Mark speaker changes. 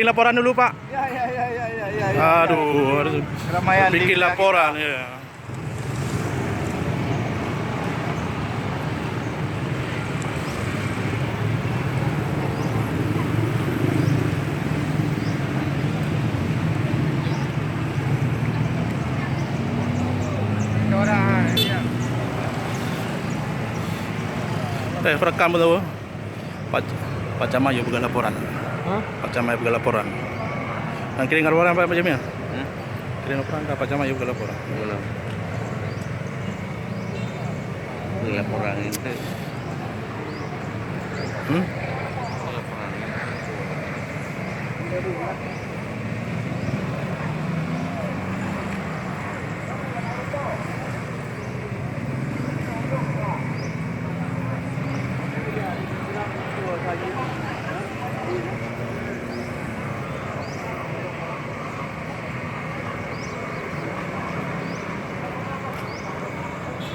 Speaker 1: bikin laporan dulu Pak.
Speaker 2: Ya.
Speaker 1: Aduh, harus
Speaker 2: Keramaian
Speaker 1: bikin
Speaker 2: di
Speaker 1: laporan ya. Rekam betul. Pak Camayo bukan laporan. Pak Camayo bukan laporan. Yang kirim laporan apa macamnya? Kirim laporan Pak Camayo bukan laporan.
Speaker 2: Belum. Laporan itu. Laporan.